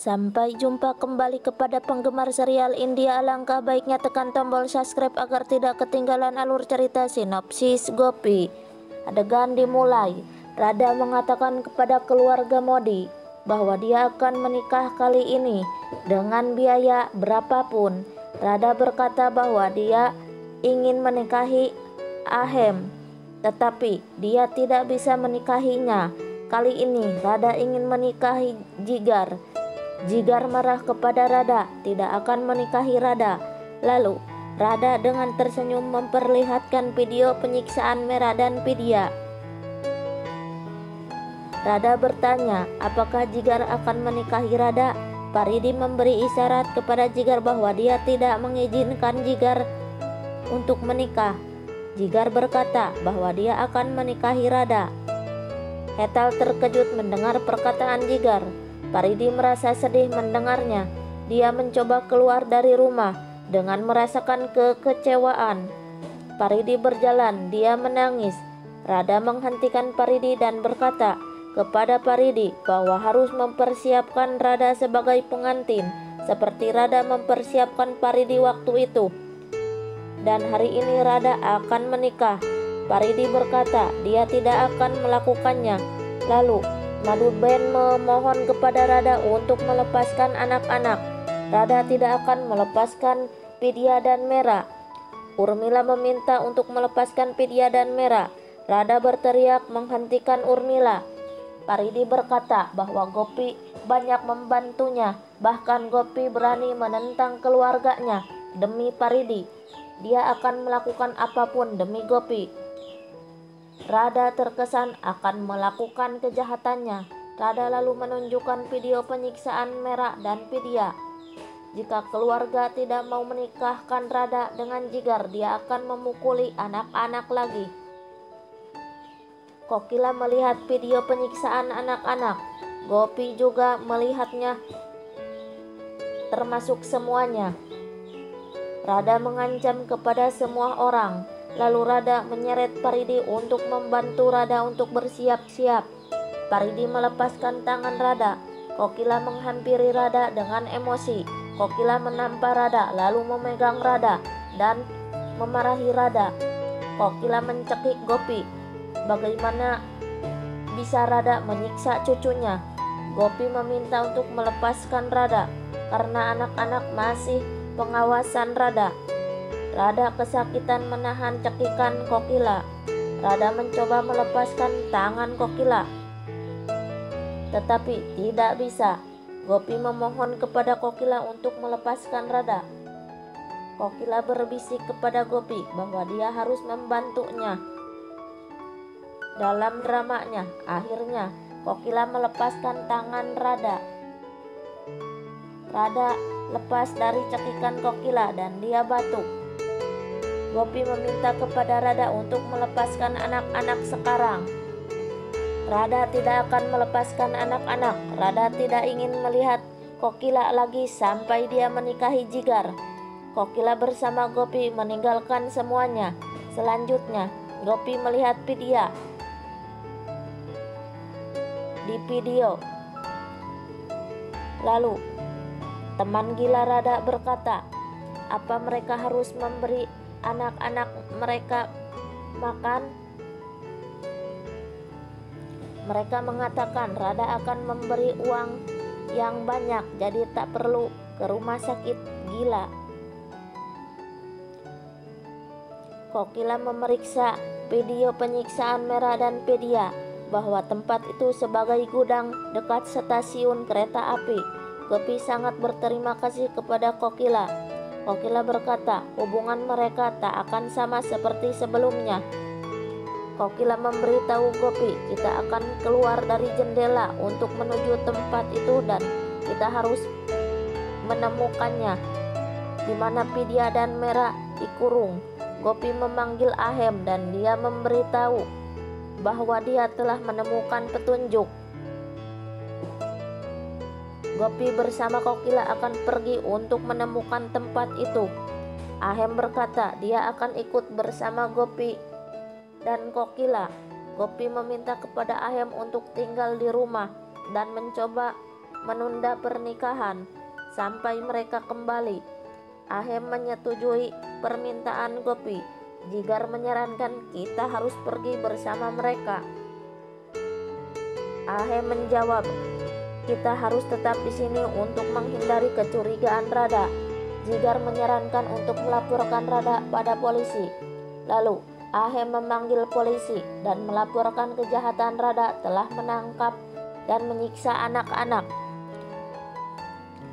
Sampai jumpa kembali kepada penggemar serial India. Alangkah baiknya tekan tombol subscribe agar tidak ketinggalan alur cerita. Sinopsis Gopi. Adegan dimulai. Radha mengatakan kepada keluarga Modi bahwa dia akan menikah kali ini dengan biaya berapapun. Radha berkata bahwa dia ingin menikahi Ahem, tetapi dia tidak bisa menikahinya. Kali ini Radha ingin menikahi Jigar. Jigar marah kepada Radha, tidak akan menikahi Radha. Lalu Radha dengan tersenyum memperlihatkan video penyiksaan Mera dan Vidya. Radha bertanya, apakah Jigar akan menikahi Radha? Paridi memberi isyarat kepada Jigar bahwa dia tidak mengizinkan Jigar untuk menikah. Jigar berkata bahwa dia akan menikahi Radha. Hetal terkejut mendengar perkataan Jigar. Paridi merasa sedih mendengarnya. Dia mencoba keluar dari rumah dengan merasakan kekecewaan. Paridi berjalan, dia menangis. Radha menghentikan Paridi dan berkata kepada Paridi bahwa harus mempersiapkan Radha sebagai pengantin, seperti Radha mempersiapkan Paridi waktu itu. Dan hari ini Radha akan menikah. Paridi berkata dia tidak akan melakukannya. Lalu Madhuben memohon kepada Radha untuk melepaskan anak-anak. Radha tidak akan melepaskan Vidya dan Mera. Urmila meminta untuk melepaskan Vidya dan Mera. Radha berteriak menghentikan Urmila. Paridi berkata bahwa Gopi banyak membantunya, bahkan Gopi berani menentang keluarganya demi Paridi. Dia akan melakukan apapun demi Gopi. Radha terkesan akan melakukan kejahatannya. Radha lalu menunjukkan video penyiksaan Mera dan Vidya. Jika keluarga tidak mau menikahkan Radha dengan Jigar, dia akan memukuli anak-anak lagi. Kokila melihat video penyiksaan anak-anak. Gopi juga melihatnya, termasuk semuanya. Radha mengancam kepada semua orang. Lalu Radha menyeret Paridi untuk membantu Radha untuk bersiap-siap. Paridi melepaskan tangan Radha. Kokila menghampiri Radha dengan emosi. Kokila menampar Radha lalu memegang Radha dan memarahi Radha. Kokila mencekik Gopi. Bagaimana bisa Radha menyiksa cucunya? Gopi meminta untuk melepaskan Radha karena anak-anak masih pengawasan Radha. Radha kesakitan menahan cekikan Kokila. Radha mencoba melepaskan tangan Kokila, tetapi tidak bisa. Gopi memohon kepada Kokila untuk melepaskan Radha. Kokila berbisik kepada Gopi bahwa dia harus membantunya dalam dramanya. Akhirnya Kokila melepaskan tangan Radha. Radha lepas dari cekikan Kokila dan dia batuk. Gopi meminta kepada Radha untuk melepaskan anak-anak sekarang. Radha tidak akan melepaskan anak-anak. Radha tidak ingin melihat Kokila lagi sampai dia menikahi Jigar. Kokila bersama Gopi meninggalkan semuanya. Selanjutnya, Gopi melihat Vidya di video. Lalu, teman gila Radha berkata, apa mereka harus memberi anak-anak mereka makan? Mereka mengatakan Radha akan memberi uang yang banyak, jadi tak perlu ke rumah sakit gila. Kokila memeriksa video penyiksaan Mera dan Vidya bahwa tempat itu sebagai gudang dekat stasiun kereta api. Gopi sangat berterima kasih kepada Kokila. Kokila berkata hubungan mereka tak akan sama seperti sebelumnya. Kokila memberitahu Gopi, kita akan keluar dari jendela untuk menuju tempat itu dan kita harus menemukannya, di mana Vidya dan Mera dikurung. Gopi memanggil Ahem dan dia memberitahu bahwa dia telah menemukan petunjuk. Gopi bersama Kokila akan pergi untuk menemukan tempat itu. Ahem berkata dia akan ikut bersama Gopi dan Kokila. Gopi meminta kepada Ahem untuk tinggal di rumah dan mencoba menunda pernikahan sampai mereka kembali. Ahem menyetujui permintaan Gopi. Jigar menyarankan kita harus pergi bersama mereka. Ahem menjawab, kita harus tetap di sini untuk menghindari kecurigaan Rada. Jigar menyarankan untuk melaporkan Rada pada polisi. Lalu Ahem memanggil polisi dan melaporkan kejahatan Rada telah menangkap dan menyiksa anak-anak.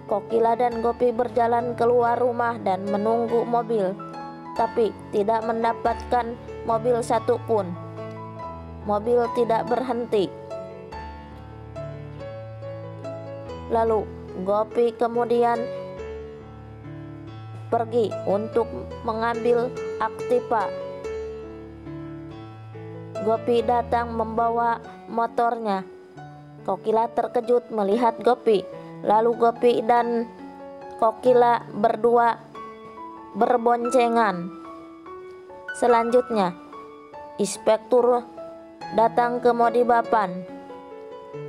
Kokila dan Gopi berjalan keluar rumah dan menunggu mobil, tapi tidak mendapatkan mobil satupun. Mobil tidak berhenti. Lalu Gopi kemudian pergi untuk mengambil Aktiva. Gopi datang membawa motornya. Kokila terkejut melihat Gopi. Lalu Gopi dan Kokila berdua berboncengan. Selanjutnya, inspektur datang ke Modibapan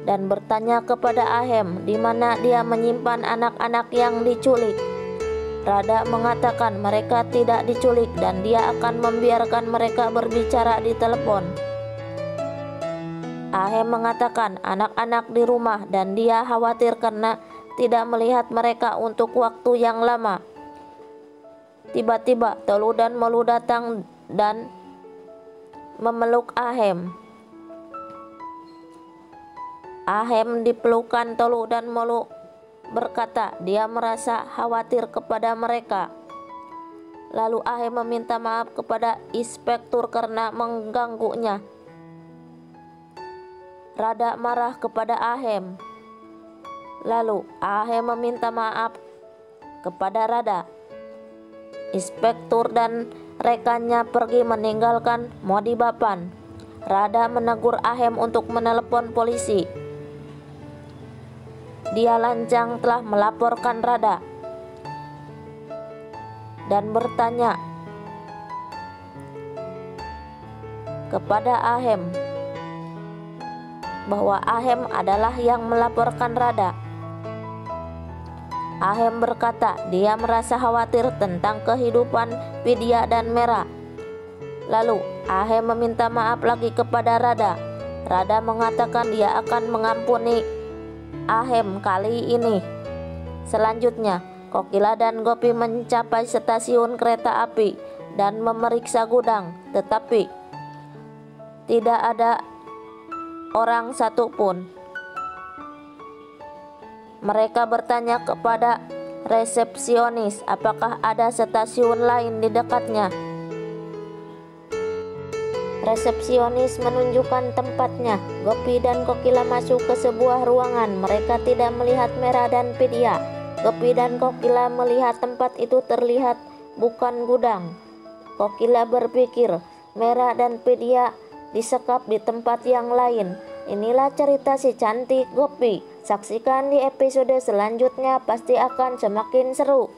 dan bertanya kepada Ahem di mana dia menyimpan anak-anak yang diculik. Rada mengatakan mereka tidak diculik dan dia akan membiarkan mereka berbicara di telepon. Ahem mengatakan anak-anak di rumah dan dia khawatir karena tidak melihat mereka untuk waktu yang lama. Tiba-tiba Tolu dan Molu datang dan memeluk Ahem. Ahem dipelukan Tolu dan Molu berkata dia merasa khawatir kepada mereka. Lalu Ahem meminta maaf kepada inspektur karena mengganggunya. Rada marah kepada Ahem. Lalu Ahem meminta maaf kepada Rada. Inspektur dan rekannya pergi meninggalkan Modibapan. Rada menegur Ahem untuk menelepon polisi. Dia lancang telah melaporkan Rada dan bertanya kepada Ahem bahwa Ahem adalah yang melaporkan Rada. Ahem berkata dia merasa khawatir tentang kehidupan Vidya dan Mera. Lalu Ahem meminta maaf lagi kepada Rada. Rada mengatakan dia akan mengampuni Ahem kali ini. Selanjutnya, Kokila dan Gopi mencapai stasiun kereta api dan memeriksa gudang, tetapi tidak ada orang satupun. Mereka bertanya kepada resepsionis apakah ada stasiun lain di dekatnya. Resepsionis menunjukkan tempatnya. Gopi dan Kokila masuk ke sebuah ruangan. Mereka tidak melihat Mera dan Vidya. Gopi dan Kokila melihat tempat itu terlihat bukan gudang. Kokila berpikir Mera dan Vidya disekap di tempat yang lain. Inilah cerita si cantik Gopi. Saksikan di episode selanjutnya, pasti akan semakin seru.